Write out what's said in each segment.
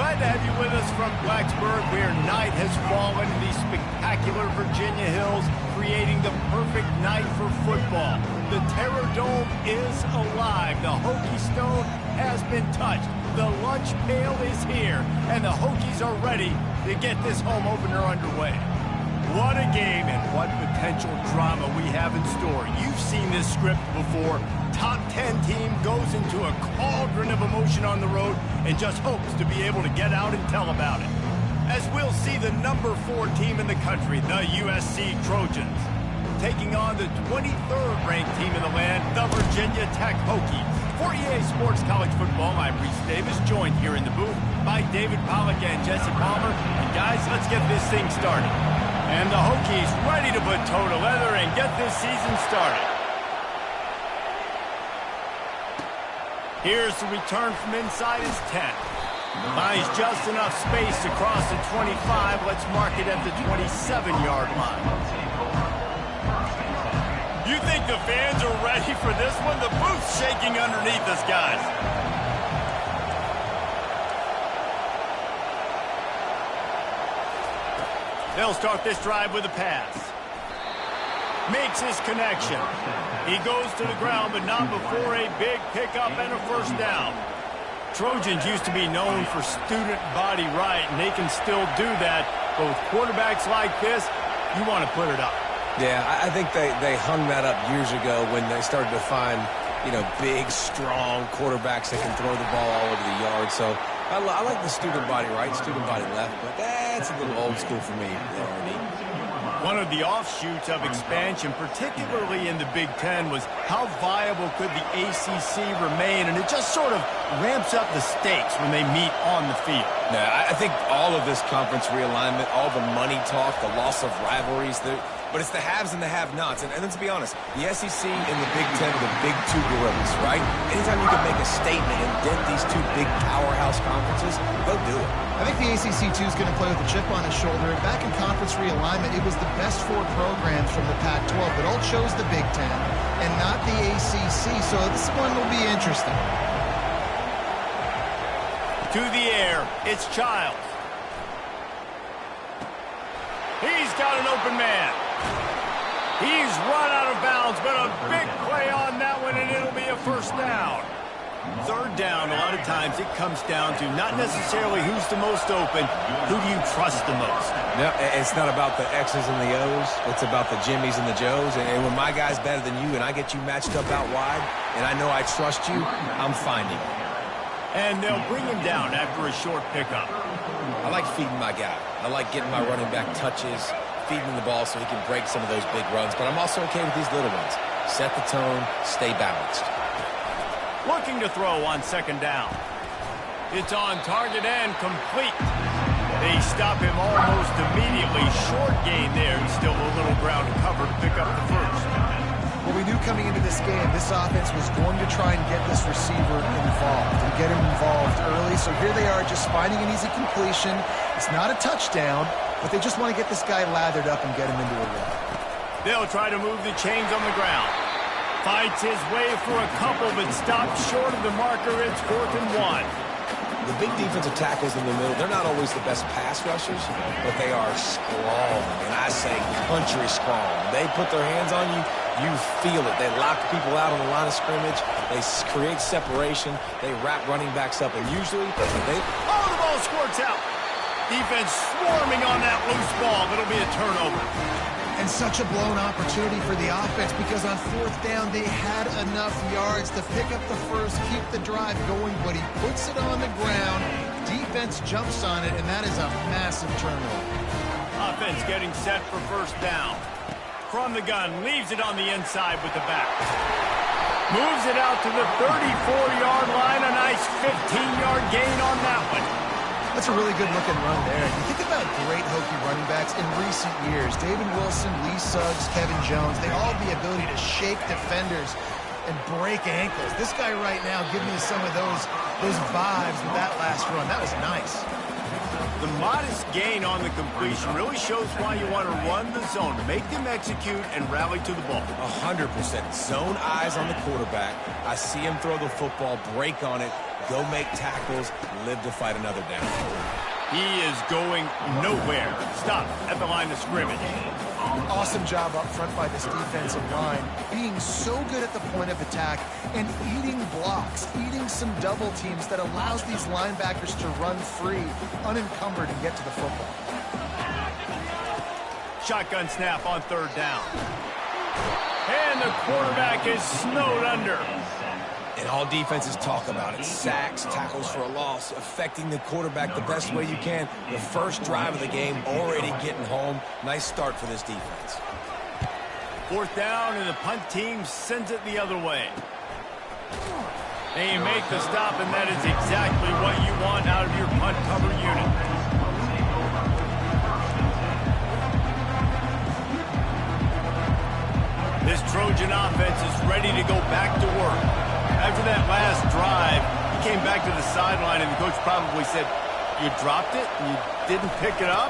Glad to have you with us from Blacksburg, where night has fallen in these spectacular Virginia hills, creating the perfect night for football. The Terror Dome is alive. The Hokie Stone has been touched. The lunch pail is here, and the Hokies are ready to get this home opener underway. What a game and what potential drama we have in store. You've seen this script before. Top 10 team goes into a cauldron of emotion on the road and just hopes to be able to get out and tell about it. As we'll see the number 4 team in the country, the USC Trojans, taking on the 23rd ranked team in the land, the Virginia Tech Hokies. For EA Sports College Football, I'm Reese Davis, joined here in the booth by David Pollack and Jesse Palmer. And guys, let's get this thing started. And the Hokies ready to put toe to leather and get this season started. Here's the return from inside his 10. Finds just enough space to cross the 25. Let's mark it at the 27-yard line. You think the fans are ready for this one? The booth's shaking underneath us, guys. They'll start this drive with a pass. Makes his connection. He goes to the ground, but not before a big pickup and a first down. Trojans used to be known for student body right, and they can still do that. But with quarterbacks like this, you want to put it up. Yeah, I think they hung that up years ago when they started to find, big, strong quarterbacks that can throw the ball all over the yard. So I like the student body right, student body left, but that's a little old school for me, R&D. One of the offshoots of expansion, particularly in the Big Ten, was how viable could the ACC remain, and it just sort of ramps up the stakes when they meet on the field. Yeah, I think all of this conference realignment, all the money talk, the loss of rivalries, but it's the haves and the have-nots. And let's be honest, the SEC and the Big Ten are the big two gorillas, right? Anytime you can make a statement and dent these two big powerhouse conferences, go do it. I think the ACC, too, is going to play with a chip on his shoulder. And back in conference realignment, it was the best 4 programs from the Pac-12, but all chose the Big Ten and not the ACC. So this one will be interesting. To the air, it's Childs. He's got an open man. He's run out of bounds, but a big play on that one, and it'll be a first down. Third down, a lot of times it comes down to not necessarily who's the most open, who do you trust the most? No, it's not about the X's and the O's. It's about the Jimmies and the Joes. And when my guy's better than you and I get you matched up out wide, and I know I trust you, I'm finding it. And they'll bring him down after a short pickup. I like feeding my guy. I like getting my running back touches, feeding him the ball so he can break some of those big runs. But I'm also okay with these little ones. Set the tone, stay balanced. Looking to throw on second down. It's on target and complete. They stop him almost immediately. Short gain there, and still a little ground to cover to pick up the first. Well, we knew coming into this game, this offense was going to try and get this receiver involved and get him involved early. So here they are just finding an easy completion. It's not a touchdown, but they just want to get this guy lathered up and get him into a run. They'll try to move the chains on the ground. Fights his way for a couple, but stopped short of the marker. It's 4th and 1. The big defensive tackles in the middle, they're not always the best pass rushers, but they are strong, and I say country strong. They put their hands on you, you feel it. They lock people out on the line of scrimmage. They create separation. They wrap running backs up, and usually they... Oh, the ball squirts out. Defense swarming on that loose ball. It'll be a turnover. And such a blown opportunity for the offense because on 4th down, they had enough yards to pick up the first, keep the drive going, but he puts it on the ground. Defense jumps on it, and that is a massive turnover. Offense getting set for first down. From the gun, leaves it on the inside with the back. Moves it out to the 34-yard line. A nice 15-yard gain on that one. That's a really good-looking run there. You think about great Hokie running backs in recent years. David Wilson, Lee Suggs, Kevin Jones, they all have the ability to shake defenders and break ankles. This guy right now giving me some of those vibes with that last run. That was nice. The modest gain on the completion really shows why you want to run the zone. Make them execute and rally to the ball. 100%. Zone eyes on the quarterback. I see him throw the football, break on it. Go make tackles, live to fight another down. He is going nowhere. Stop at the line of scrimmage. Awesome job up front by this defensive line, being so good at the point of attack and eating blocks, eating some double teams that allows these linebackers to run free, unencumbered, and get to the football. Shotgun snap on third down. And the quarterback is snowed under. And all defenses talk about it. Sacks, tackles for a loss, affecting the quarterback the best way you can. The first drive of the game, already getting home. Nice start for this defense. Fourth down, and the punt team sends it the other way. They make the stop, and that is exactly what you want out of your punt cover unit. This Trojan offense is ready to go back to work. After that last drive, he came back to the sideline, and the coach probably said, "You dropped it? You didn't pick it up?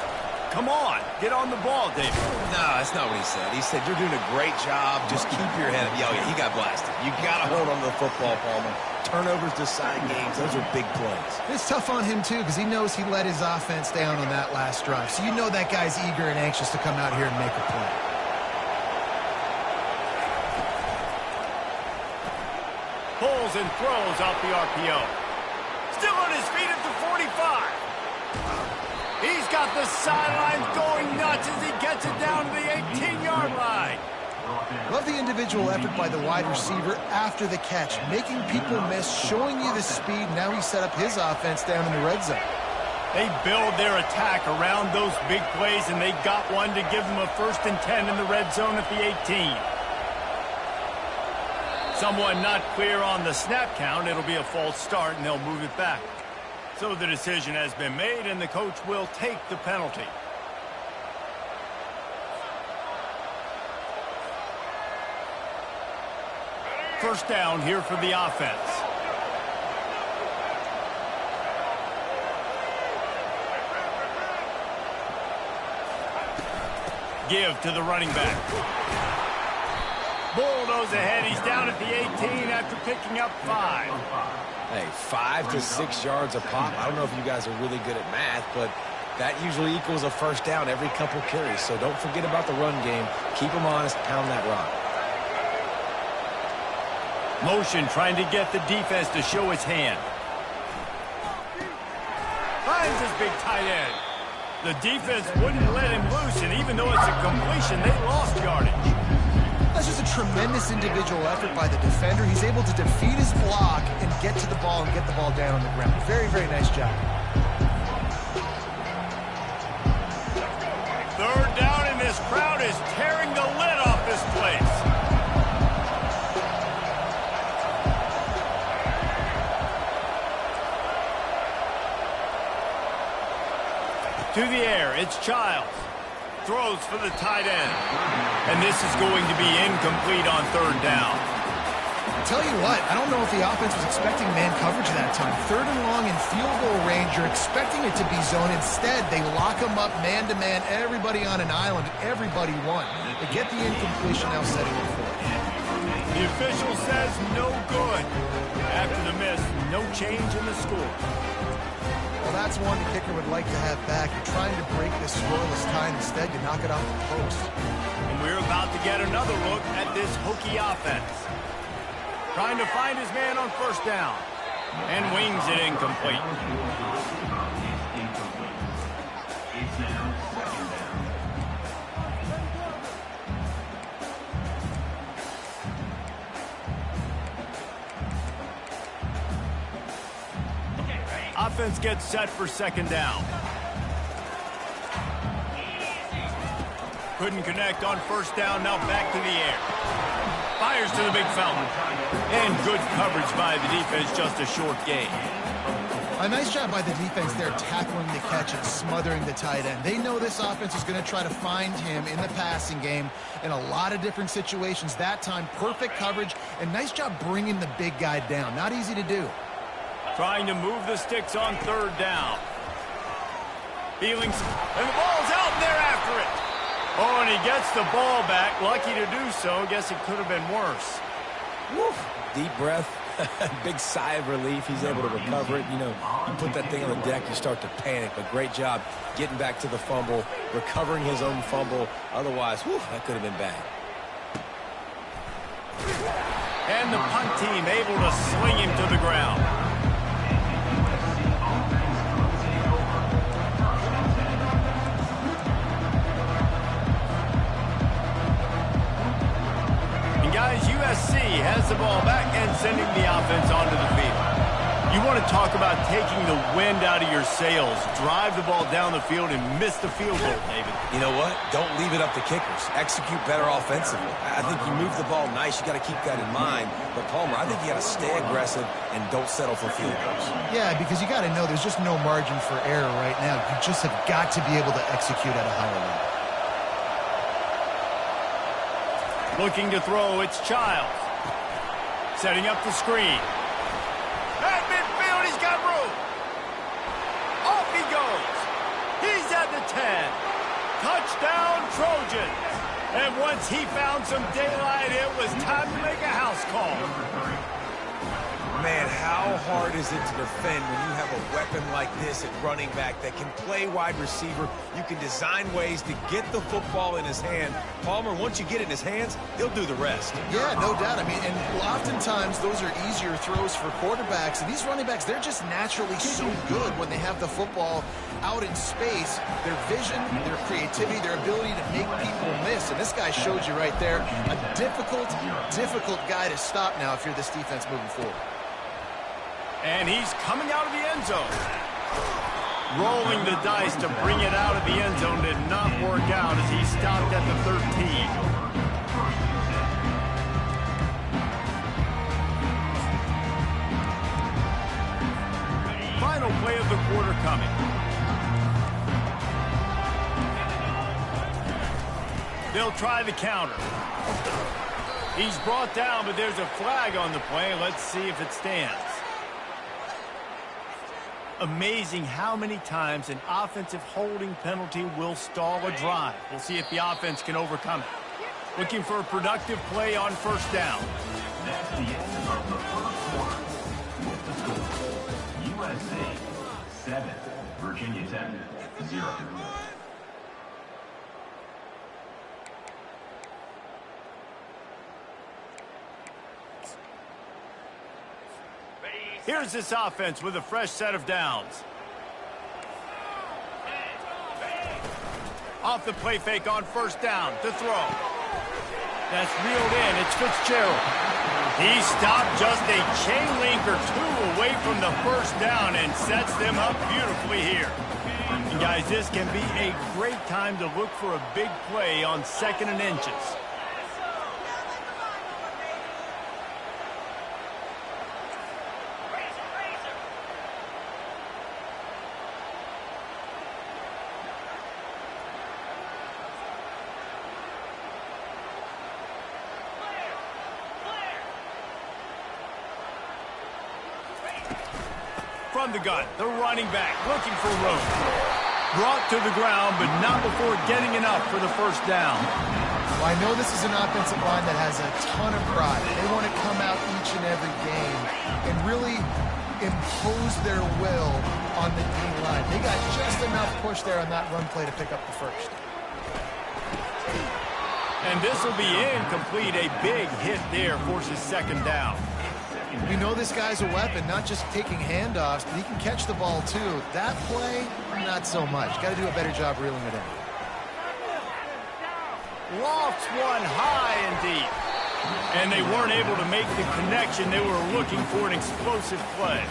Come on, get on the ball, David." No, that's not what he said. He said, "You're doing a great job. Just keep your head up." Yeah, he got blasted. You got to hold on to the football, Palmer. Turnovers decide games. Those are big plays. It's tough on him, too, because he knows he let his offense down on that last drive. So you know that guy's eager and anxious to come out here and make a play. Pulls and throws out the RPO. Still on his feet at the 45. He's got the sidelines going nuts as he gets it down to the 18-yard line. Love the individual effort by the wide receiver after the catch, making people miss, showing you the speed. Now he set up his offense down in the red zone. They build their attack around those big plays, and they got one to give them a 1st and 10 in the red zone at the 18. Someone not clear on the snap count. It'll be a false start, and they'll move it back. So the decision has been made, and the coach will take the penalty. First down here for the offense. Give to the running back. Bulldoze ahead. He's down at the 18 after picking up 5. Hey, 5 to 6 yards a pop. I don't know if you guys are really good at math, but that usually equals a first down every couple carries. So don't forget about the run game. Keep them honest. Pound that rock. Motion trying to get the defense to show his hand. Finds his big tight end. The defense wouldn't let him loose, and even though it's a completion, they lost yardage. That's just a tremendous individual effort by the defender. He's able to defeat his block and get to the ball and get the ball down on the ground. Very, very nice job. Third down, and this crowd is tearing the lid off this place. To the air, it's Childs. Throws for the tight end. And this is going to be incomplete on third down. Tell you what, I don't know if the offense was expecting man coverage that time. 3rd and long in field goal range, you're expecting it to be zone. Instead, they lock them up man-to-man, everybody on an island, everybody won. They get the incompletion, now setting it forward. The official says no good. After the miss, no change in the score. Well, that's one the kicker would like to have back. You're trying to break this scoreless tie. Instead, you knock it off the post. And we're about to get another look at this Hokie offense. Trying to find his man on first down. And wings it incomplete. Offense gets set for second down. Couldn't connect on first down, now back to the air. Fires to the big fountain. And good coverage by the defense, just a short gain. A nice job by the defense there, tackling the catch and smothering the tight end. They know this offense is going to try to find him in the passing game in a lot of different situations. That time, perfect coverage, and nice job bringing the big guy down. Not easy to do. Trying to move the sticks on third down. Feelings, and the ball's out, and they're after it. Oh, and he gets the ball back. Lucky to do so. Guess it could have been worse. Woo. Deep breath. Big sigh of relief. He's able to recover it. You know, you put that thing on the deck, you start to panic. But great job getting back to the fumble, recovering his own fumble. Otherwise, whew, that could have been bad. And the punt team able to sling him to the ground. And guys, USC has the ball back and sending the offense onto the field. You want to talk about taking the wind out of your sails. Drive the ball down the field and miss the field goal, David. You know what? Don't leave it up to kickers. Execute better offensively. I think you move the ball nice. You got to keep that in mind. But, Palmer, I think you got to stay aggressive and don't settle for field goals. Yeah, because you got to know there's just no margin for error right now. You just have got to be able to execute at a higher level. Looking to throw, it's Childs. Setting up the screen. At midfield, he's got room. Off he goes. He's at the 10. Touchdown, Trojans. And once he found some daylight, it was time to make a house call. Man, how hard is it to defend when you have a weapon like this at running back that can play wide receiver? You can design ways to get the football in his hand. Palmer, once you get it in his hands, he'll do the rest. Yeah, no doubt. I mean, and oftentimes those are easier throws for quarterbacks. And these running backs, they're just naturally so good when they have the football out in space. Their vision, their creativity, their ability to make people miss. And this guy showed you right there, a difficult guy to stop now if you're this defense moving forward. And he's coming out of the end zone. Rolling the dice to bring it out of the end zone did not work out as he stopped at the 13. Final play of the quarter coming. They'll try the counter. He's brought down, but there's a flag on the play. Let's see if it stands. Amazing how many times an offensive holding penalty will stall a drive. We'll see if the offense can overcome it. Looking for a productive play on first down. That's the end of the first quarter. With the score, USC 7, Virginia Tech 0. Here's this offense with a fresh set of downs. Off the play fake on first down to throw. That's reeled in. It's Fitzgerald. He stopped just a chain link or two away from the first down and sets them up beautifully here. And guys, this can be a great time to look for a big play on 2nd and inches. From the gun, the running back looking for room. Brought to the ground, but not before getting enough for the first down. Well, I know this is an offensive line that has a ton of pride. They want to come out each and every game and really impose their will on the D-line. They got just enough push there on that run play to pick up the first. And this will be incomplete. A big hit there forces 2nd down. We know this guy's a weapon, not just taking handoffs, but he can catch the ball too. That play, not so much. Got to do a better job reeling it in. Lofts one high and deep. And they weren't able to make the connection. They were looking for an explosive play.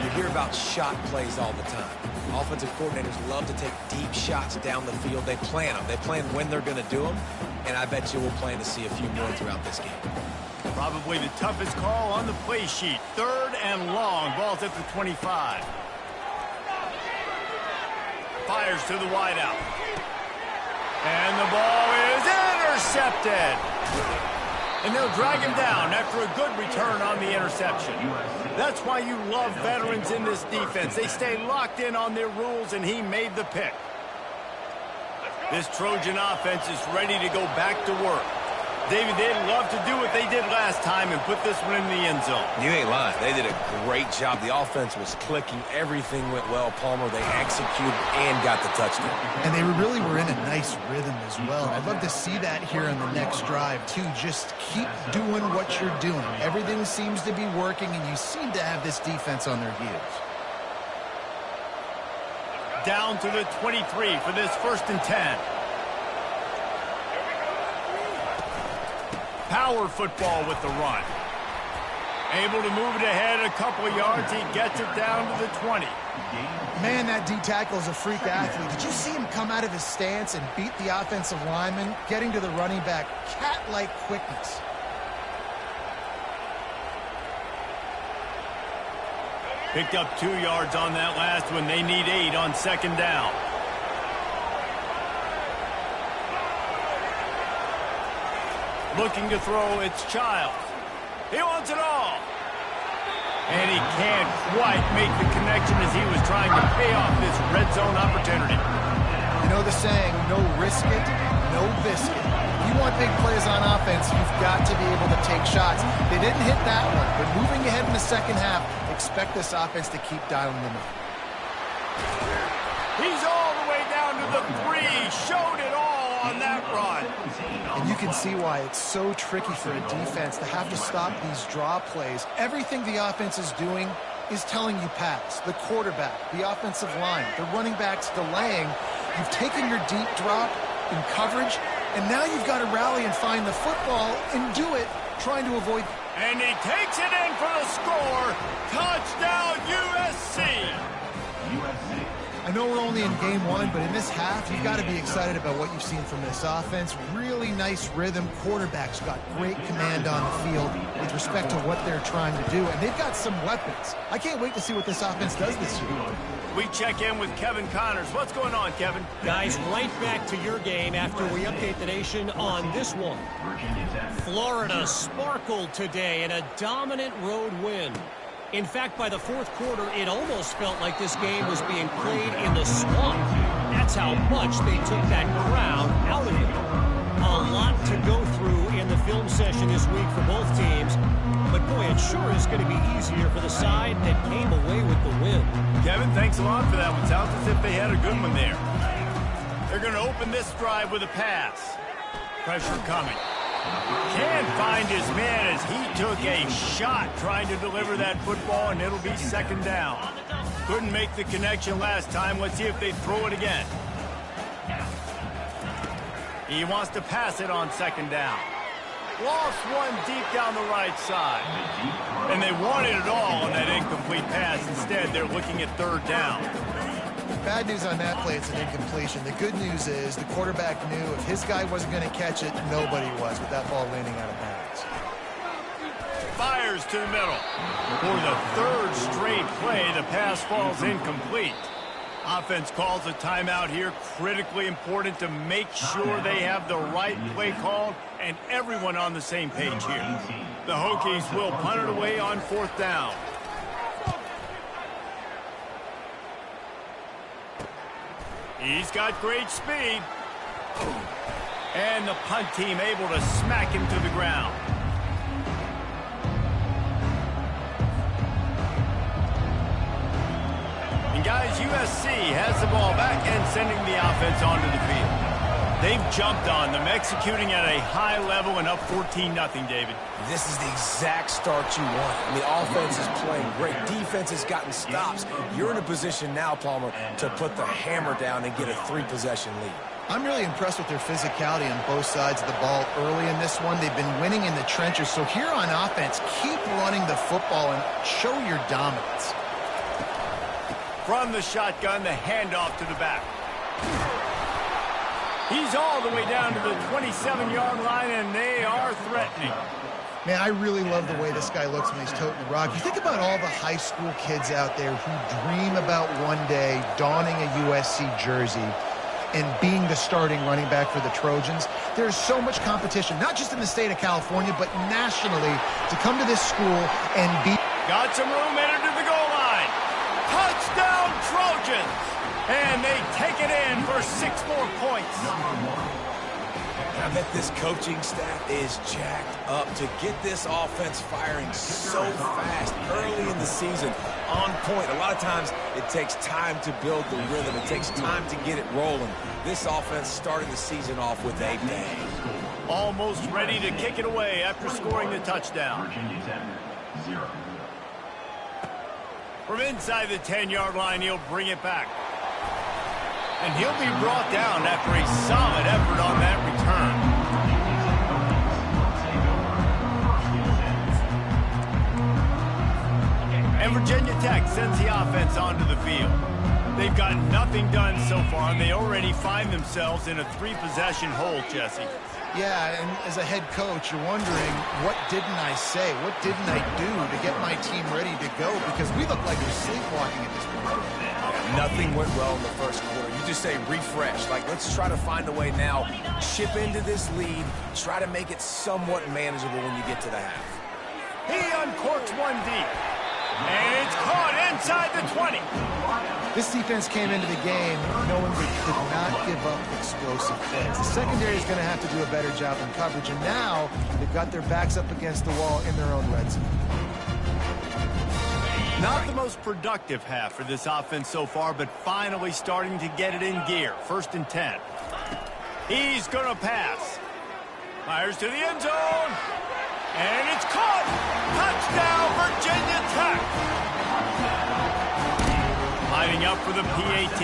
You hear about shot plays all the time. Offensive coordinators love to take deep shots down the field. They plan them. They plan when they're going to do them. And I bet you we'll plan to see a few more throughout this game. Probably the toughest call on the play sheet. 3rd and long. Ball's at the 25. Fires to the wideout. And the ball is intercepted. And they'll drag him down after a good return on the interception. That's why you love veterans in this defense. They stay locked in on their rules, and he made the pick. This Trojan offense is ready to go back to work. David, they'd love to do what they did last time and put this one in the end zone. You ain't lying. They did a great job. The offense was clicking. Everything went well, Palmer. They executed and got the touchdown. And they really were in a nice rhythm as well. I'd love to see that here on the next drive, too. Just keep doing what you're doing. Everything seems to be working, and you seem to have this defense on their heels. Down to the 23 for this 1st and 10. Power football with the run. Able to move it ahead a couple of yards. He gets it down to the 20. Man, that D-tackle is a freak athlete. Did you see him come out of his stance and beat the offensive lineman, getting to the running back? Cat-like quickness. Picked up 2 yards on that last one. They need 8 on 2nd down. Looking to throw, it's Childs. He wants it all. And he can't quite make the connection as he was trying to pay off this red zone opportunity. You know the saying, no risk it, no biscuit. If you want big plays on offense, you've got to be able to take shots. They didn't hit that one, but moving ahead in the 2nd half, expect this offense to keep dialing them up. He's all the way down to the 3. Showed it all on that run. And you can see why it's so tricky for a defense to have to stop these draw plays. Everything the offense is doing is telling you pass. The quarterback, the offensive line, the running backs delaying. You've taken your deep drop in coverage, and now you've got to rally and find the football and do it, trying to avoid. And he takes it in for the score. Touchdown, USC. I know we're only in game 1, but in this half, you've got to be excited about what you've seen from this offense. Really nice rhythm. Quarterback's got great command on the field with respect to what they're trying to do, and they've got some weapons. I can't wait to see what this offense does this year. We check in with Kevin Connors. What's going on, Kevin? Guys, right back to your game after we update the nation on this one. Florida sparkled today in a dominant road win. In fact, by the 4th quarter, it almost felt like this game was being played in the swamp. That's how much they took that crowd out of it. A lot to go through in the film session this week for both teams. But boy, it sure is going to be easier for the side that came away with the win. Kevin, thanks a lot for that one. Sounds as if they had a good one there. They're going to open this drive with a pass. Pressure coming. Can't find his man as he took a shot trying to deliver that football, and it'll be 2nd down. Couldn't make the connection last time. Let's see if they throw it again. He wants to pass it on 2nd down. Lost one deep down the right side. And they wanted it all on that incomplete pass. Instead, they're looking at 3rd down. Bad news on that play, it's an incompletion. The good news is the quarterback knew if his guy wasn't going to catch it, nobody was with that ball landing out of bounds. Fires to the middle. For the 3rd straight play, the pass falls incomplete. Offense calls a timeout here. Critically important to make sure they have the right play called and everyone on the same page here. The Hokies will punt it away on 4th down. He's got great speed. And the punt team able to smack him to the ground. And guys, USC has the ball back and sending the offense onto the field. They've jumped on them, executing at a high level and up 14-0, David. This is the exact start you want. I mean, offense is playing great. Defense has gotten stops. You're in a position now, Palmer, to put the hammer down and get a 3-possession lead. I'm really impressed with their physicality on both sides of the ball early in this one. They've been winning in the trenches. So here on offense, keep running the football and show your dominance. From the shotgun, the handoff to the back. He's all the way down to the 27-yard line, and they are threatening. Man, I really love the way this guy looks when he's toting the rock. You think about all the high school kids out there who dream about one day donning a USC jersey and being the starting running back for the Trojans. There's so much competition, not just in the state of California, but nationally, to come to this school and be... Got some room, entered to the goal line. Touchdown, Trojans! And they take it in for 6 more points. I bet this coaching staff is jacked up to get this offense firing so fast early in the season, on point. A lot of times it takes time to build the rhythm. It takes time to get it rolling. This offense starting the season off with a bang. Almost ready to kick it away after scoring the touchdown. Virginia Tech, 0. From inside the 10-yard line, he'll bring it back. And he'll be brought down after a solid effort on that return. And Virginia Tech sends the offense onto the field. They've got nothing done so far, and they already find themselves in a 3-possession hole, Jesse. Yeah, and as a head coach, you're wondering, what didn't I say? What didn't I do to get my team ready to go? Because we look like we're sleepwalking at this point. Nothing went well in the first quarter. You just say refresh. Like, let's try to find a way now. Chip into this lead. Try to make it somewhat manageable when you get to the half. He uncorks one deep. And it's caught inside the 20. This defense came into the game knowing they could not give up explosive plays. The secondary is going to have to do a better job in coverage, and now they've got their backs up against the wall in their own red zone. Not the most productive half for this offense so far, but finally starting to get it in gear. 1st and 10. He's going to pass. Fires to the end zone. And it's caught. Touchdown, Virginia Tech. Lining up for the PAT.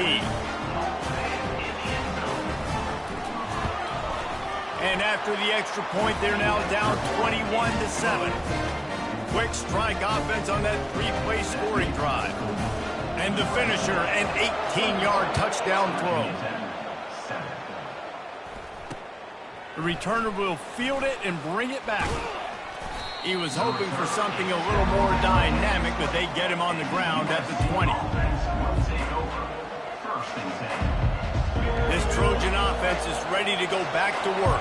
And after the extra point, they're now down 21-7. Quick strike offense on that 3-play scoring drive. And the finisher, an 18-yard touchdown throw. The returner will field it and bring it back. He was hoping for something a little more dynamic, but they get him on the ground at the 20. This Trojan offense is ready to go back to work.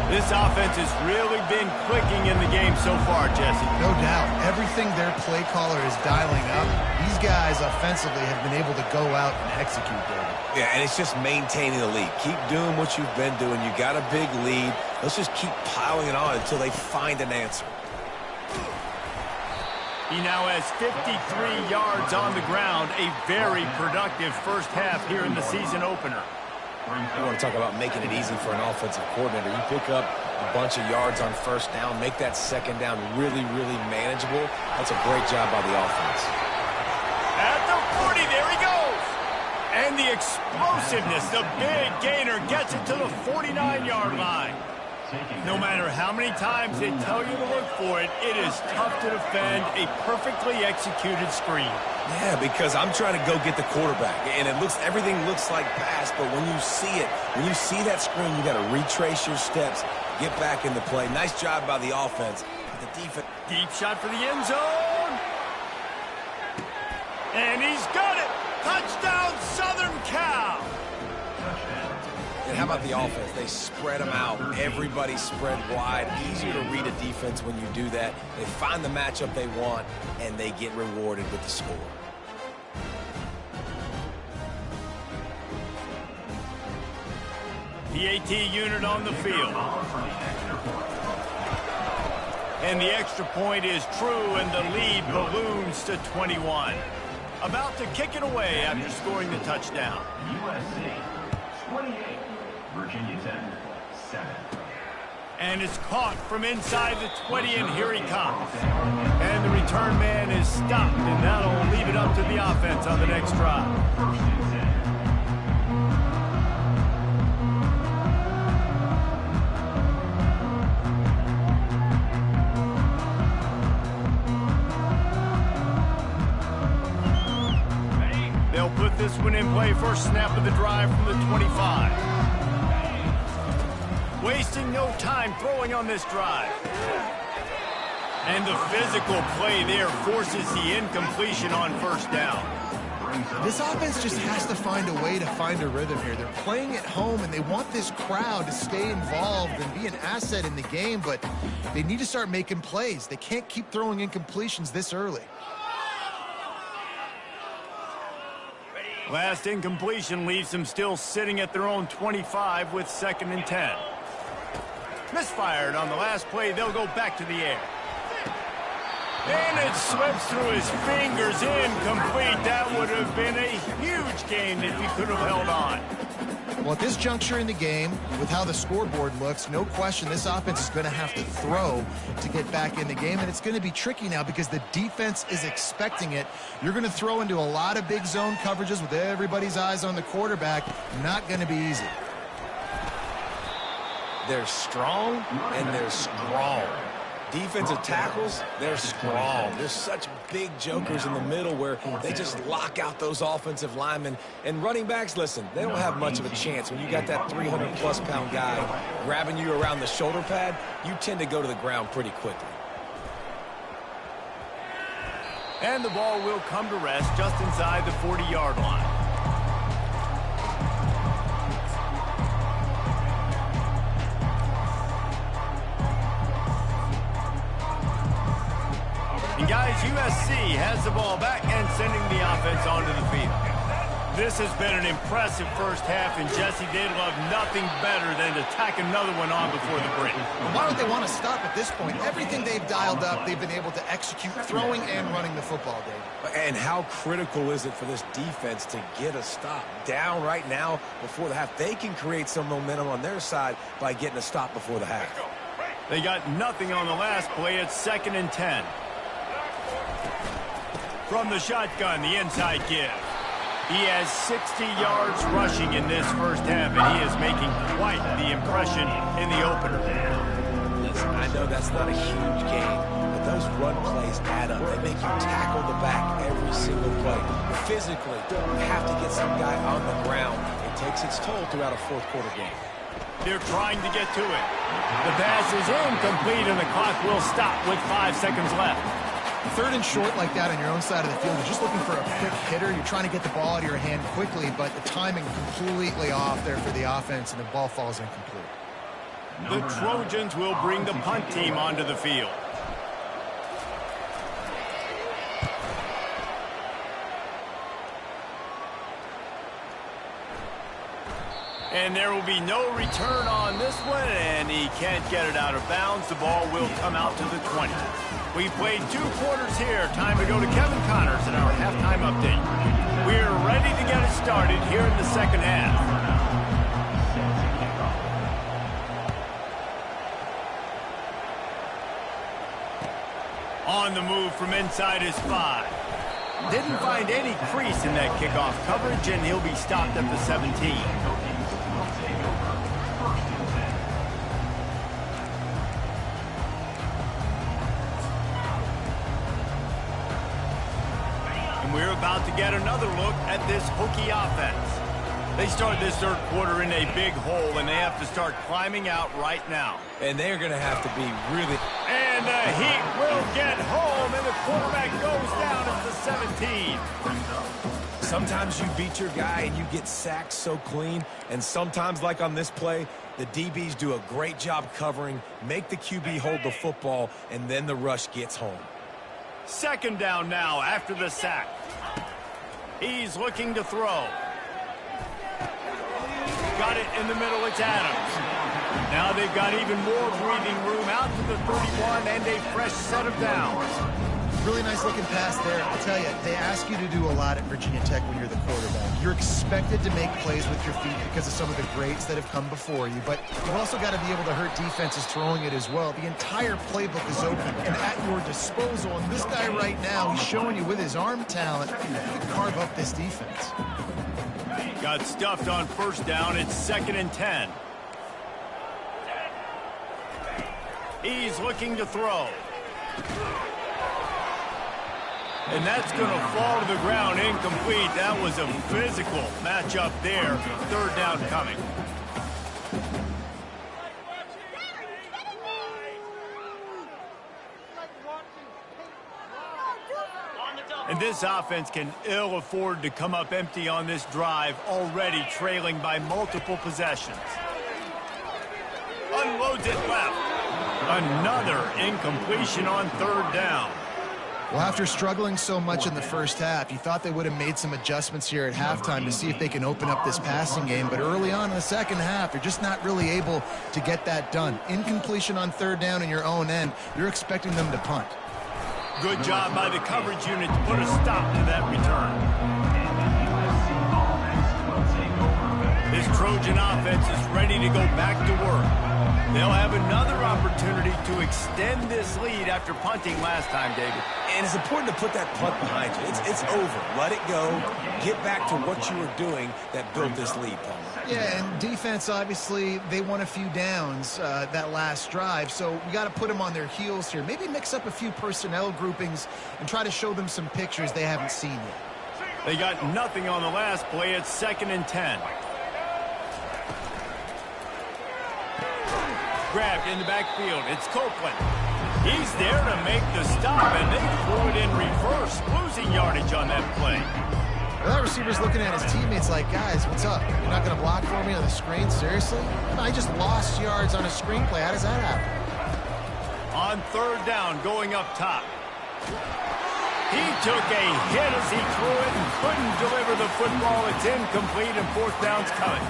This offense has really been clicking in the game so far, Jesse. No doubt. Everything their play caller is dialing up, these guys offensively have been able to go out and execute there. Yeah, and it's just maintaining the lead. Keep doing what you've been doing. You got a big lead. Let's just keep piling it on until they find an answer. He now has 53 yards on the ground, a very productive first half here in the season opener. You want to talk about making it easy for an offensive coordinator. You pick up a bunch of yards on first down, make that second down really, really manageable. That's a great job by the offense. At the 40, there he goes. And the explosiveness, the big gainer gets it to the 49-yard line. No matter how many times they tell you to look for it, it is tough to defend a perfectly executed screen. Yeah, because I'm trying to go get the quarterback, and everything looks like pass, but when you see it, when you see that screen, you got to retrace your steps, get back in the play. Nice job by the offense. The defense. Deep shot for the end zone. And he's got it. Touchdown, Southern Cal. And how about the offense? They spread them out. Everybody spread wide. Easier to read a defense when you do that. They find the matchup they want, and they get rewarded with the score. PAT unit on the field. And the extra point is true, and the lead balloons to 21. About to kick it away after scoring the touchdown. USC, 28. Virginia Tech, 7. And it's caught from inside the 20, and here he comes. And the return man is stopped, and that'll leave it up to the offense on the next drive. 1st and 10. They'll put this one in play. First snap of the drive from the 25. Wasting no time throwing on this drive. And the physical play there forces the incompletion on first down. This offense just has to find a way to find a rhythm here. They're playing at home, and they want this crowd to stay involved and be an asset in the game, but they need to start making plays. They can't keep throwing incompletions this early. Last incompletion leaves them still sitting at their own 25 with 2nd and 10. Misfired on the last play. They'll go back to the air. And it slips through his fingers, incomplete. That would have been a huge gain if he could have held on. Well, at this juncture in the game, with how the scoreboard looks, no question this offense is going to have to throw to get back in the game, and it's going to be tricky now because the defense is expecting it. You're going to throw into a lot of big zone coverages with everybody's eyes on the quarterback. Not going to be easy. They're strong and they're strong. Defensive tackles, they're strong. There's such big jokers in the middle where they just lock out those offensive linemen. And running backs, listen, they don't have much of a chance. When you got that 300-plus pound guy grabbing you around the shoulder pad, you tend to go to the ground pretty quickly. And the ball will come to rest just inside the 40-yard line. And guys, USC has the ball back and sending the offense onto the field. This has been an impressive first half, and Jesse, they'd love nothing better than to tack another one on before the break. Well, why don't they want to stop at this point? Everything they've dialed up, they've been able to execute throwing and running the football, Dave. And how critical is it for this defense to get a stop? Down right now before the half. They can create some momentum on their side by getting a stop before the half. They got nothing on the last play. It's 2nd and 10. From the shotgun, the inside give. He has 60 yards rushing in this first half, and he is making quite the impression in the opener. Listen, I know that's not a huge game, but those run plays add up. They make you tackle the back every single play. Physically, you have to get some guy on the ground. It takes its toll throughout a fourth-quarter game. They're trying to get to it. The pass is incomplete, and the clock will stop with 5 seconds left. 3rd and short like that on your own side of the field, you're just looking for a quick hitter. You're trying to get the ball out of your hand quickly, but the timing completely off there for the offense, and the ball falls incomplete. The Trojans will bring the punt team onto the field. And there will be no return on this one, and he can't get it out of bounds. The ball will come out to the 20. We played 2 quarters here. Time to go to Kevin Connors in our halftime update. We're ready to get it started here in the second half. On the move from inside his 5. Didn't find any crease in that kickoff coverage, and he'll be stopped at the 17. We're about to get another look at this Hokie offense. They start this third quarter in a big hole, and they have to start climbing out right now. And they're going to have to be really... And the Heat will get home, and the quarterback goes down at the 17. Sometimes you beat your guy and you get sacked so clean, and sometimes, like on this play, the DBs do a great job covering, make the QB hold the football, and then the rush gets home. 2nd down now after the sack. He's looking to throw. Got it in the middle. It's Adams. Now they've got even more breathing room out to the 31 and a fresh set of downs. Really nice looking pass there. I'll tell you, they ask you to do a lot at Virginia Tech when you're the quarterback. You're expected to make plays with your feet because of some of the greats that have come before you, but you've also got to be able to hurt defenses throwing it as well. The entire playbook is open and at your disposal, and this guy right now, he's showing you with his arm talent, he can carve up this defense. Got stuffed on 1st down. It's 2nd and 10. He's looking to throw. And that's going to fall to the ground incomplete. That was a physical matchup there. 3rd down coming. And this offense can ill afford to come up empty on this drive, already trailing by multiple possessions. Unloads it left. Another incompletion on 3rd down. Well, after struggling so much in the first half, you thought they would have made some adjustments here at halftime to see if they can open up this passing game. But early on in the second half, they're just not really able to get that done. Incompletion on third down in your own end, you're expecting them to punt. Good job by the coverage unit to put a stop to that return. This Trojan offense is ready to go back to work. They'll have another opportunity to extend this lead after punting last time, David. And it's important to put that punt behind you. It's over. Let it go. Get back to what you were doing that built this lead, Paul. Yeah, and defense, obviously, they won a few downs that last drive, so we got to put them on their heels here. Maybe mix up a few personnel groupings and try to show them some pictures they haven't seen yet. They got nothing on the last play. It's 2nd and 10. Grabbed in the backfield. It's Copeland. He's there to make the stop, and they threw it in reverse, losing yardage on that play. Well, that receiver's looking at his teammates like, guys, what's up? You're not going to block for me on the screen? Seriously? I just lost yards on a screenplay. How does that happen? On third down, going up top. He took a hit as he threw it and couldn't deliver the football. It's incomplete, and 4th down's coming.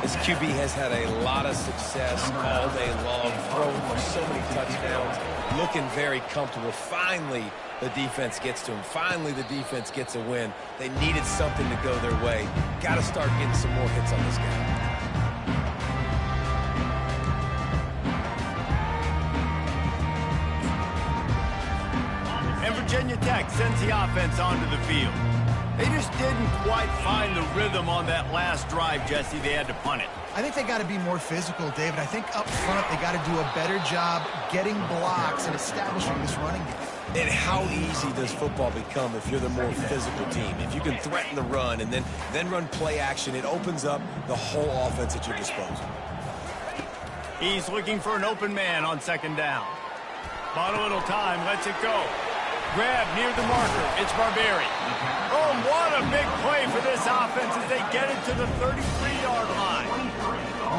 This QB has had a lot of success all day long, throwing for so many touchdowns, looking very comfortable. Finally, the defense gets to him. Finally, the defense gets a win. They needed something to go their way. Got to start getting some more hits on this guy. And Virginia Tech sends the offense onto the field. They just didn't quite find the rhythm on that last drive, Jesse. They had to punt it. I think they got to be more physical, David. I think up front they got to do a better job getting blocks and establishing this running game. And how easy does football become if you're the more physical team? If you can threaten the run and then run play action, it opens up the whole offense at your disposal. He's looking for an open man on 2nd down. Bought a little time, lets it go. Grab near the marker. It's Barberi. Oh, what a big play for this offense as they get it to the 33-yard line.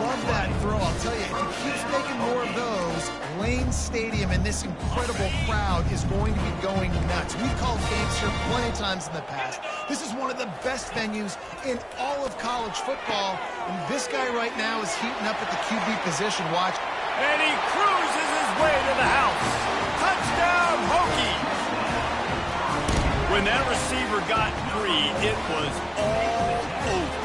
Love that throw. I'll tell you, if he keeps making more of those, Lane Stadium and this incredible crowd is going to be going nuts. We've called games here plenty of times in the past. This is one of the best venues in all of college football, and this guy right now is heating up at the QB position. Watch. And he cruises his way to the house. Touchdown, Hokies! When that receiver got free, it was all over.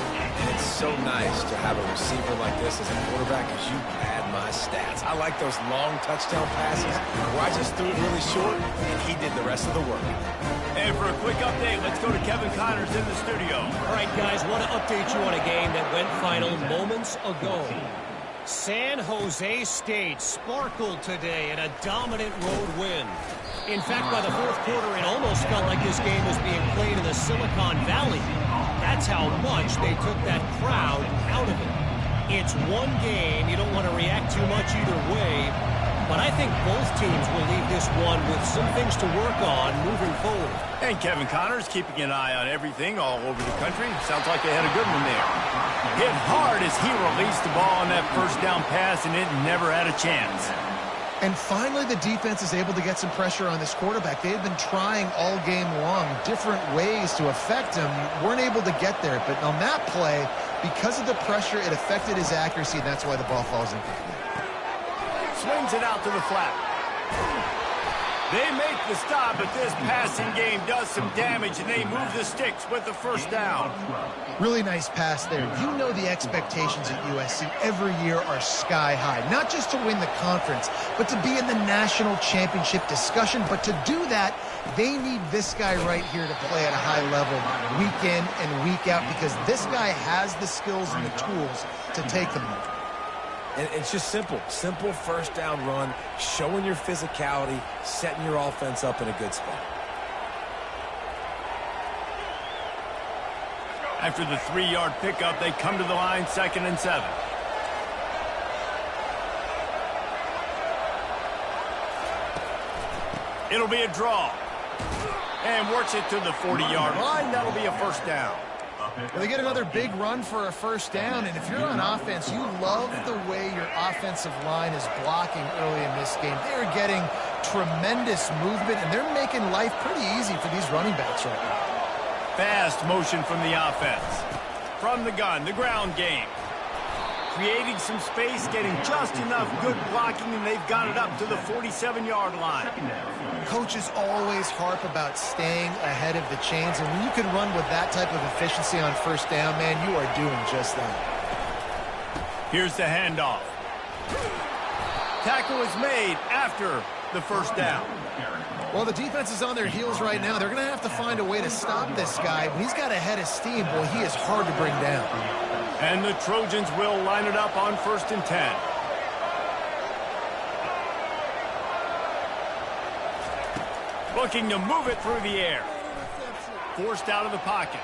It's so nice to have a receiver like this as a quarterback as you pad my stats. I like those long touchdown passes where I just threw it really short and he did the rest of the work. And for a quick update, let's go to Kevin Connors in the studio. All right, guys, want to update you on a game that went final moments ago. San Jose State sparkled today in a dominant road win. In fact, by the 4th quarter, it almost felt like this game was being played in the Silicon Valley. That's how much they took that crowd out of it. It's one game. You don't want to react too much either way. But I think both teams will leave this one with some things to work on moving forward. And Kevin Connors keeping an eye on everything all over the country. Sounds like they had a good one there. Hit hard as he released the ball on that 1st down pass, and it never had a chance. And finally, the defense is able to get some pressure on this quarterback. They had been trying all game long different ways to affect him. Weren't able to get there. But on that play, because of the pressure, it affected his accuracy, and that's why the ball falls incomplete. Swings it out to the flat. They make the stop, but this passing game does some damage, and they move the sticks with the 1st down. Really nice pass there. You know the expectations at USC every year are sky high. Not just to win the conference, but to be in the national championship discussion. But to do that, they need this guy right here to play at a high level week in and week out, because this guy has the skills and the tools to take them there. And it's just simple 1st down run, showing your physicality, setting your offense up in a good spot. After the 3-yard pickup, they come to the line, 2nd and 7. It'll be a draw. And works it to the 40-yard line. That'll be a 1st down. Well, they get another big run for a first down, and if you're on offense, you love the way your offensive line is blocking early in this game. They're getting tremendous movement, and they're making life pretty easy for these running backs right now. Fast motion from the offense. From the gun, the ground game. Creating some space, getting just enough good blocking, and they've got it up to the 47-yard line. Coaches always harp about staying ahead of the chains, and when you can run with that type of efficiency on first down, man, you are doing just that. Here's the handoff. Tackle is made after the first down. Well, the defense is on their heels right now. They're going to have to find a way to stop this guy. When he's got a head of steam, boy, he is hard to bring down. And the Trojans will line it up on 1st and 10. Looking to move it through the air. Forced out of the pocket.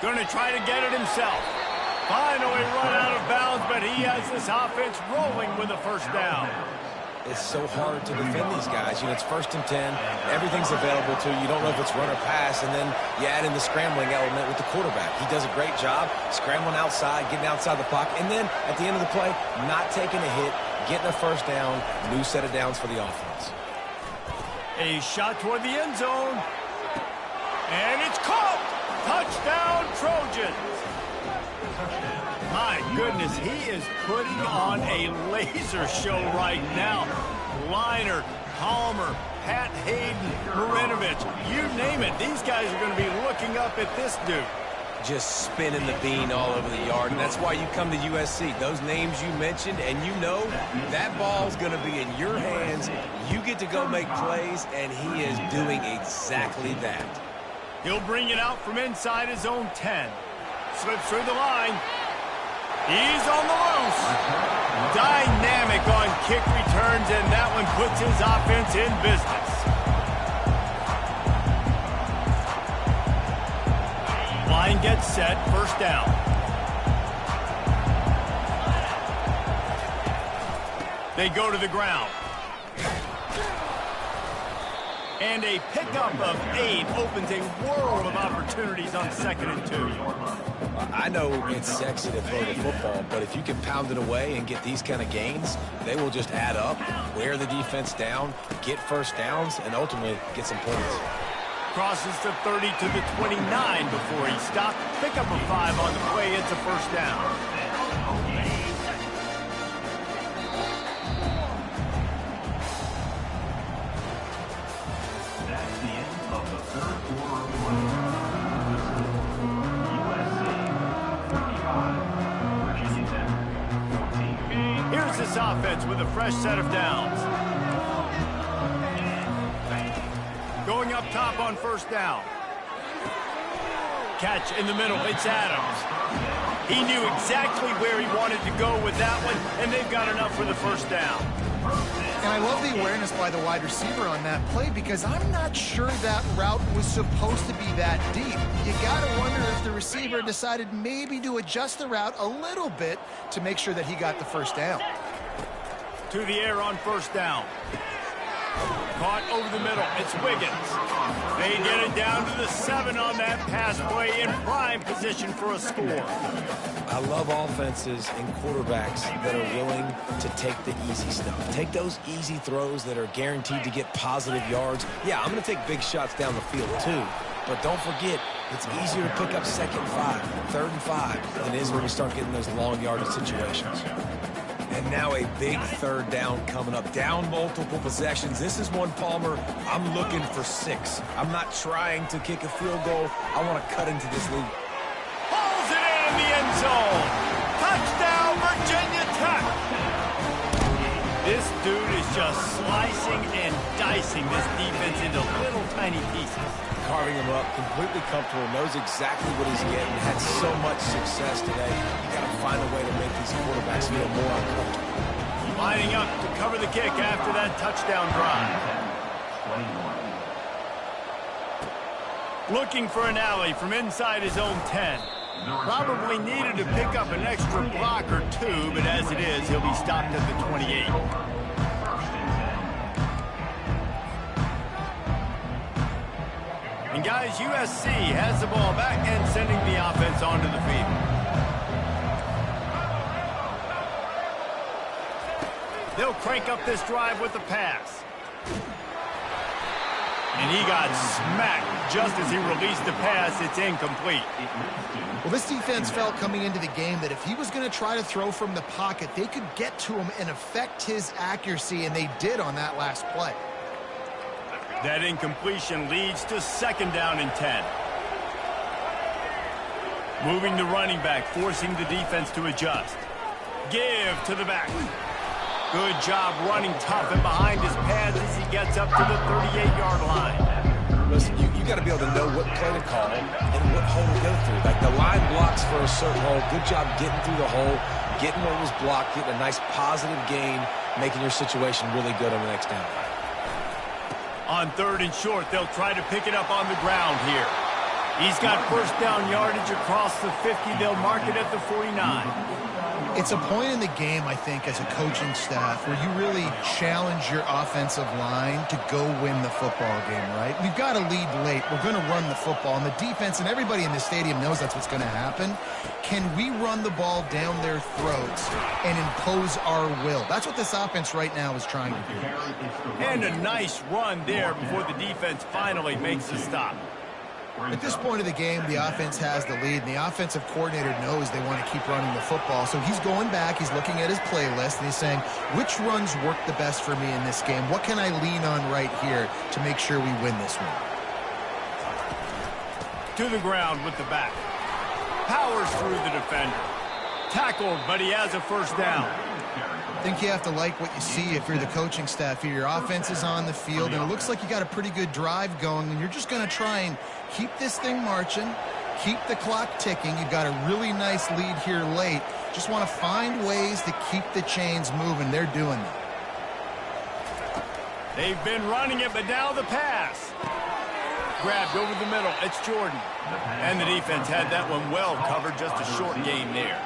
Going to try to get it himself. Finally run out of bounds, but he has this offense rolling with a first down. It's so hard to defend these guys. You know, it's 1st and 10. Everything's available to you. You don't know if it's run or pass, and then you add in the scrambling element with the quarterback. He does a great job scrambling outside, getting outside the pocket, and then at the end of the play, not taking a hit, getting a first down, new set of downs for the offense. A shot toward the end zone. And it's caught! Touchdown, Trojans! My goodness, he is putting on a laser show right now. Liner, Palmer, Pat Hayden, Marinovich, you name it. These guys are going to be looking up at this dude. Just spinning the bean all over the yard, and that's why you come to USC. Those names you mentioned, and you know that ball's going to be in your hands. You get to go make plays, and he is doing exactly that. He'll bring it out from inside his own 10. Slips through the line. He's on the loose. Dynamic on kick returns, and that one puts his offense in business. Line gets set, first down. They go to the ground. And a pickup of 8 opens a world of opportunities on 2nd and 2. I know it's sexy to throw the football, but if you can pound it away and get these kind of gains, they will just add up, wear the defense down, get first downs, and ultimately get some points. Crosses the 30 to the 29 before he stopped. Pick up a 5 on the play. It's a first down. That's the end of the third quarter of play. USC 35, Virginia Tech 14. Here's this offense with a fresh set of downs. Going up top on first down. Catch in the middle. It's Adams. He knew exactly where he wanted to go with that one, and they've got enough for the first down. And I love the awareness by the wide receiver on that play because I'm not sure that route was supposed to be that deep. You got to wonder if the receiver decided maybe to adjust the route a little bit to make sure that he got the first down. To the air on first down. Caught over the middle. It's Wiggins. They get it down to the 7 on that pass play in prime position for a score. I love offenses and quarterbacks that are willing to take the easy stuff. Take those easy throws that are guaranteed to get positive yards. Yeah, I'm going to take big shots down the field too. But don't forget, it's easier to pick up 2nd and 5, 3rd and 5 than it is when we start getting those long yardage situations. And now a big 3rd down coming up. Down multiple possessions. This is one, Palmer, I'm looking for 6. I'm not trying to kick a field goal. I want to cut into this lead. Pulls it in the end zone. Touchdown, Virginia Tech. This dude is just slicing and dicing this defense into little tiny pieces. Carving him up, completely comfortable, knows exactly what he's getting, had so much success today. You got to find a way to make these quarterbacks feel more uncomfortable. Lining up to cover the kick after that touchdown drive. 21. Looking for an alley from inside his own 10. Probably needed to pick up an extra block or 2, but as it is, he'll be stopped at the 28. guys, USC has the ball back and sending the offense onto the field. They'll crank up this drive with the pass. And he got smacked just as he released the pass. It's incomplete. Well, this defense felt coming into the game that if he was going to try to throw from the pocket, they could get to him and affect his accuracy, and they did on that last play. That incompletion leads to 2nd down and 10. Moving the running back, forcing the defense to adjust. Give to the back. Good job running tough and behind his pads as he gets up to the 38-yard line. Listen, you got to be able to know what play to call and what hole to go through. Like the line blocks for a certain hole. Good job getting through the hole, getting what was blocked, getting a nice positive gain, making your situation really good on the next down. On 3rd and short, they'll try to pick it up on the ground here. He's got 1st down yardage across the 50. They'll mark it at the 49. It's a point in the game, I think, as a coaching staff where you really challenge your offensive line to go win the football game, right? We've got to lead late. We're going to run the football. And the defense and everybody in the stadium knows that's what's going to happen. Can we run the ball down their throats and impose our will? That's what this offense right now is trying to do. And a nice run there before the defense finally makes the stop. At this point of the game, the offense has the lead, and the offensive coordinator knows they want to keep running the football. So he's going back, he's looking at his playlist, and he's saying, which runs work the best for me in this game? What can I lean on right here to make sure we win this one? To the ground with the back. Powers through the defender. Tackled, but he has a 1st down. I think you have to like what you see if you're the coaching staff here. Your offense is on the field, and it looks like you got a pretty good drive going, and you're just going to try and keep this thing marching, keep the clock ticking. You've got a really nice lead here late. Just want to find ways to keep the chains moving. They're doing that. They've been running it, but now the pass. Grabbed over the middle. It's Jordan. And the defense had that one well covered. Just a short gain there.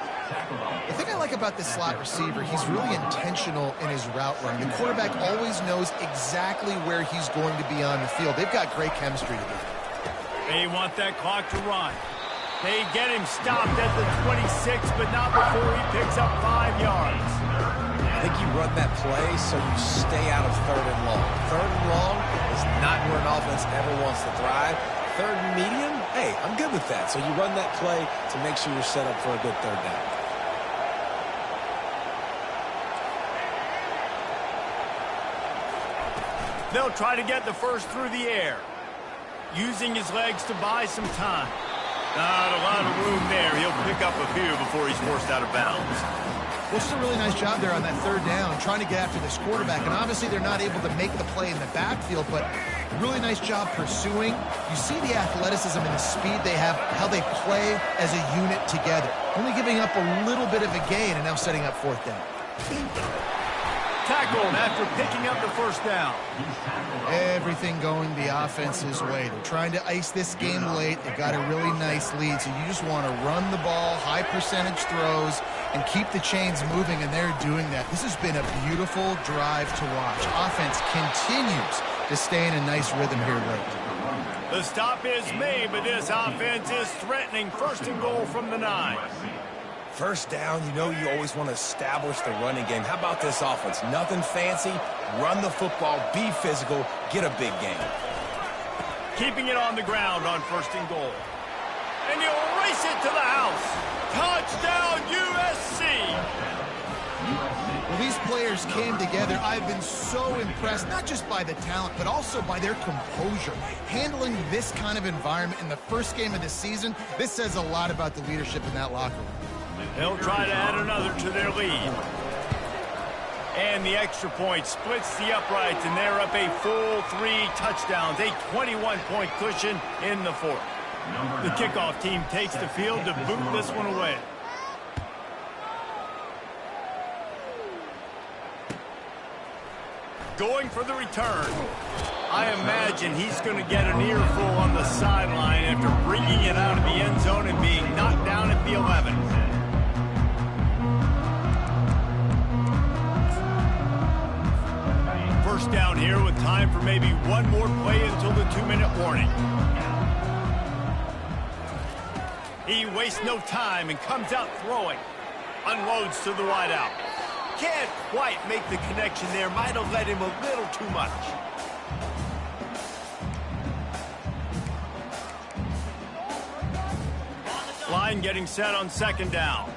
The thing I like about this slot receiver, he's really intentional in his route running. The quarterback always knows exactly where he's going to be on the field. They've got great chemistry together. They want that clock to run. They get him stopped at the 26, but not before he picks up 5 yards. I think you run that play so you stay out of 3rd and long. 3rd and long is not where an offense ever wants to thrive. 3rd and medium, hey, I'm good with that. So you run that play to make sure you're set up for a good 3rd down. They'll try to get the 1st through the air. Using his legs to buy some time. Not a lot of room there. He'll pick up a few before he's forced out of bounds. Well, just a really nice job there on that 3rd down, trying to get after this quarterback. And obviously they're not able to make the play in the backfield, but really nice job pursuing. You see the athleticism and the speed they have, how they play as a unit together. Only giving up a little bit of a gain and now setting up 4th down. Tackled after picking up the 1st down. Everything going the offense's way. They're trying to ice this game late. They've got a really nice lead, so you just want to run the ball, high percentage throws, and keep the chains moving, and they're doing that. This has been a beautiful drive to watch. Offense continues to stay in a nice rhythm here late. The stop is made, but this offense is threatening 1st and goal from the 9. 1st down, you know you always want to establish the running game. How about this offense? Nothing fancy. Run the football, be physical, get a big gain. Keeping it on the ground on 1st and goal. And he'll race it to the house. Touchdown, USC! Well, these players came together. I've been so impressed, not just by the talent, but also by their composure. Handling this kind of environment in the 1st game of the season, this says a lot about the leadership in that locker room. They'll try to add another to their lead. And the extra point splits the uprights, and they're up a full 3 touchdowns, a 21-point cushion in the 4th. The kickoff team takes the field to boot this one away. Going for the return. I imagine he's going to get an earful on the sideline after bringing it out of the end zone and being knocked down at the 11. First down here with time for maybe one more play until the 2-minute warning. He wastes no time and comes out throwing. Unloads to the wideout. Can't quite make the connection there. Might have led him a little too much. Line getting set on second down.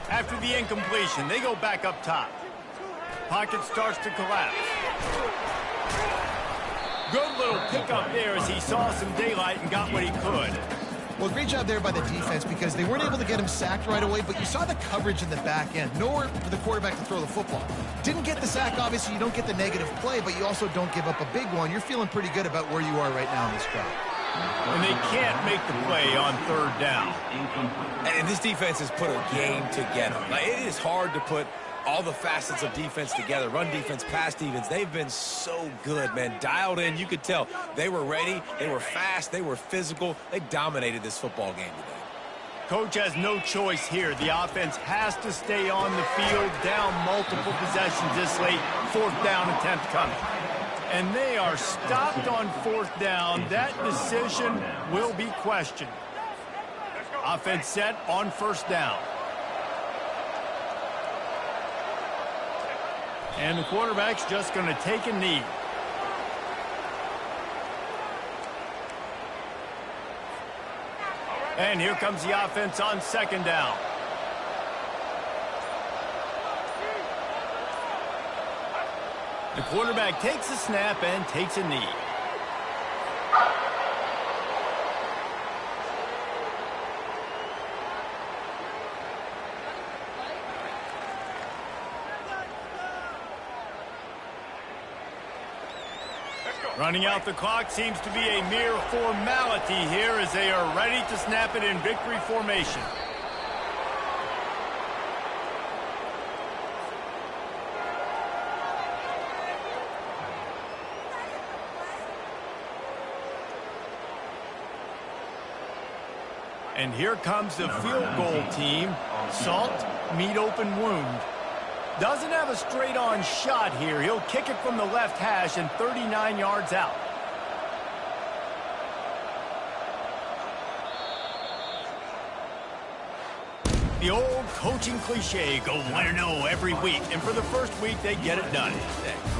After the incompletion, they go back up top. Pocket starts to collapse. Good little pickup there as he saw some daylight and got what he could. Well, great job there by the defense because they weren't able to get him sacked right away, but you saw the coverage in the back end. Nowhere for the quarterback to throw the football. Didn't get the sack, obviously. You don't get the negative play, but you also don't give up a big one. You're feeling pretty good about where you are right now in this drive. And they can't make the play on third down. And this defense has put a game together. Like, it is hard to put all the facets of defense together. Run defense, pass defense. They've been so good, man. Dialed in. You could tell they were ready. They were fast. They were physical. They dominated this football game today. Coach has no choice here. The offense has to stay on the field, down multiple possessions this late. Fourth down attempt coming. And they are stopped on fourth down. That decision will be questioned. Offense set on first down. And the quarterback's just going to take a knee. And here comes the offense on second down. The quarterback takes a snap and takes a knee. Running out the clock seems to be a mere formality here as they are ready to snap it in victory formation. And here comes the field goal team. Salt, meet open wound. Doesn't have a straight-on shot here. He'll kick it from the left hash and 39 yards out. The old coaching cliche, go 1-0 every week. And for the first week, they get it done.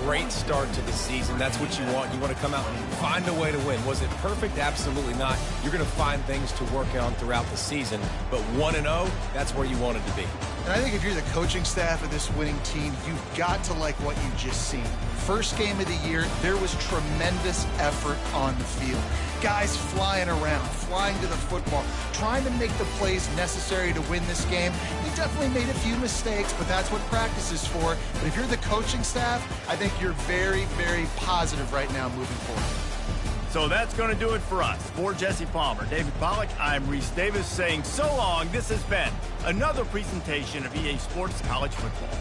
Great start to the season. That's what you want. You want to come out and find a way to win. Was it perfect? Absolutely not. You're going to find things to work on throughout the season. But 1-0, that's where you wanted to be. And I think if you're the coaching staff of this winning team, you've got to like what you've just seen. First game of the year, there was tremendous effort on the field. Guys flying around, flying to the football, trying to make the plays necessary to win this game. You definitely made a few mistakes, but that's what practice is for. But if you're the coaching staff, I think you're very, very positive right now moving forward. So that's going to do it for us. For Jesse Palmer, David Pollack, I'm Reese Davis saying so long. This has been another presentation of EA Sports College Football.